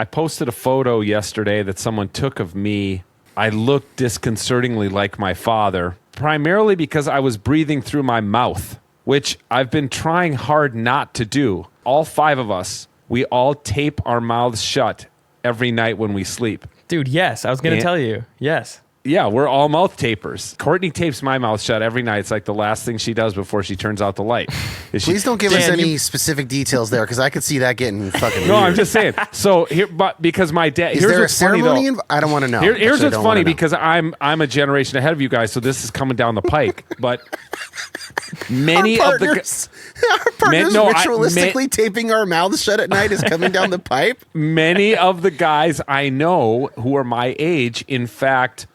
I posted a photo yesterday that someone took of me. I looked disconcertingly like my father, primarily because I was breathing through my mouth, which I've been trying hard not to do. All 5 of us, we all tape our mouths shut every night when we sleep. Dude, yes. I was going to tell you. Yes. Yeah, we're all mouth tapers. Courtney tapes my mouth shut every night. It's like the last thing she does before she turns out the light. Please don't give us any specific details there, because I could see that getting fucking No, weird. I'm just saying. So here, but because my dad, Is there a ceremony? I don't want to know. Here's what's funny, because I'm a generation ahead of you guys, so this is coming down the pike. But many our of the partners ritualistically taping our mouths shut at night is coming down the pipe. Many of the guys I know who are my age, in fact,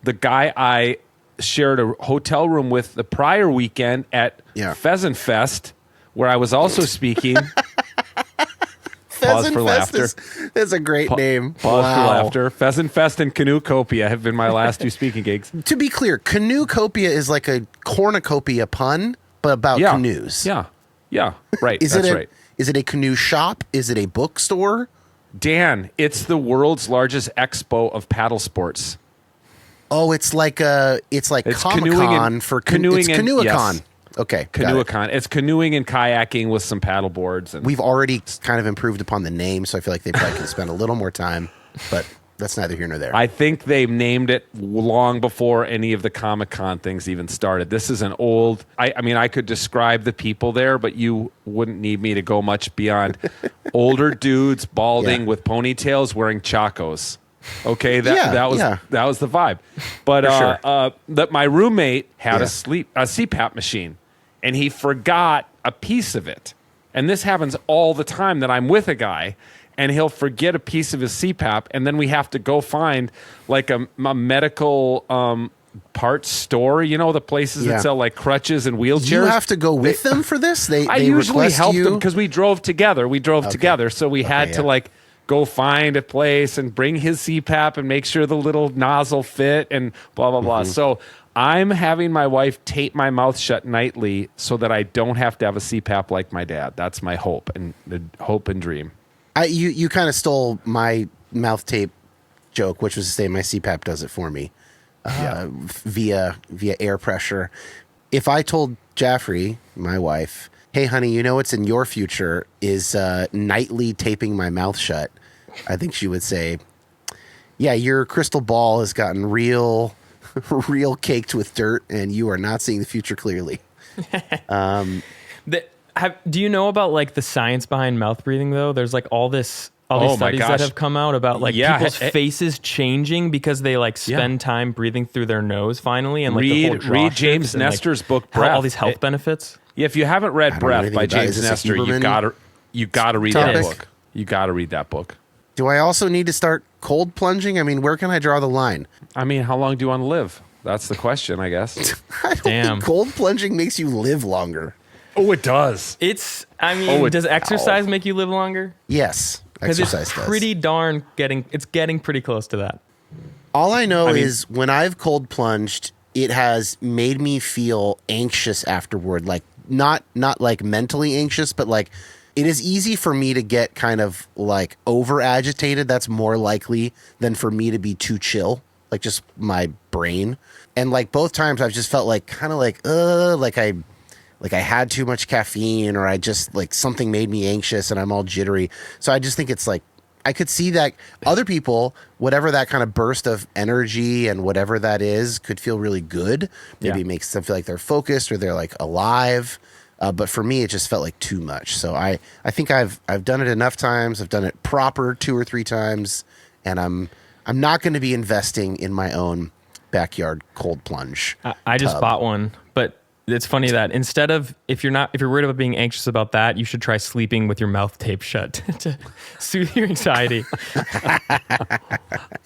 the guy I shared a hotel room with the prior weekend at Pheasant Fest, where I was also speaking. Pause for laughter. That's a great name. Pause for laughter. Pheasant Fest and Canoecopia have been my last 2 speaking gigs. To be clear, Canoecopia is like a cornucopia pun, but about canoes. Yeah, right. Is it a canoe shop? Is it a bookstore? Dan, it's the world's largest expo of paddle sports. Oh, it's like Comic-Con for canoeing. It's Canoeicon. Yes. Okay, Canoeicon. It's canoeing and kayaking with some paddle boards. And we've already kind of improved upon the name, so I feel like they probably can spend a little more time, but that's neither here nor there. I think they named it long before any of the Comic-Con things even started. This is an old... I mean, I could describe the people there, but you wouldn't need me to go much beyond older dudes balding with ponytails wearing chacos. Okay, that was the vibe. But my roommate had a CPAP machine, and he forgot a piece of it. And this happens all the time that I'm with a guy, and he'll forget a piece of his CPAP, and then we have to go find like a medical parts store. You know, the places that sell like crutches and wheelchairs. You have to go with them for this? I usually help them because we drove together. Together, so we had to like go find a place and bring his CPAP and make sure the little nozzle fit and blah, blah, blah. So I'm having my wife tape my mouth shut nightly so that I don't have to have a CPAP like my dad. That's my hope and dream. You kind of stole my mouth tape joke, which was to say my CPAP does it for me via air pressure. If I told Jaffrey, my wife, hey, honey, you know what's in your future is nightly taping my mouth shut, I think she would say, yeah, your crystal ball has gotten real caked with dirt, and you are not seeing the future clearly. Do you know about like the science behind mouth breathing, though? There's like all these studies that have come out about like people's faces changing because they like spend time breathing through their nose finally. And like read James Nestor's book, Breath. All these health benefits. Yeah, if you haven't read Breath by James Nestor, you gotta read that book. You gotta read that book. Do I also need to start cold plunging? I mean, where can I draw the line? I mean, how long do you want to live? That's the question, I guess. I don't think cold plunging makes you live longer. Oh, it does. Does exercise make you live longer? Yes, exercise does. It's getting pretty close to that. All I know is when I've cold plunged, it has made me feel anxious afterward. Like not like mentally anxious, but like it is easy for me to get kind of like over agitated. That's more likely than for me to be too chill, like just my brain. And like both times I've just felt like kind of like I had too much caffeine, or I just like something made me anxious and I'm all jittery. So I just think it's like, I could see that other people, whatever that kind of burst of energy and whatever that is, could feel really good. Maybe it makes them feel like they're focused or they're like alive. But for me, it just felt like too much. So I think I've done it enough times. I've done it proper 2 or 3 times, and I'm not going to be investing in my own backyard cold plunge. I just bought one, but it's funny that instead of if you're worried about being anxious about that, you should try sleeping with your mouth taped shut to soothe your anxiety.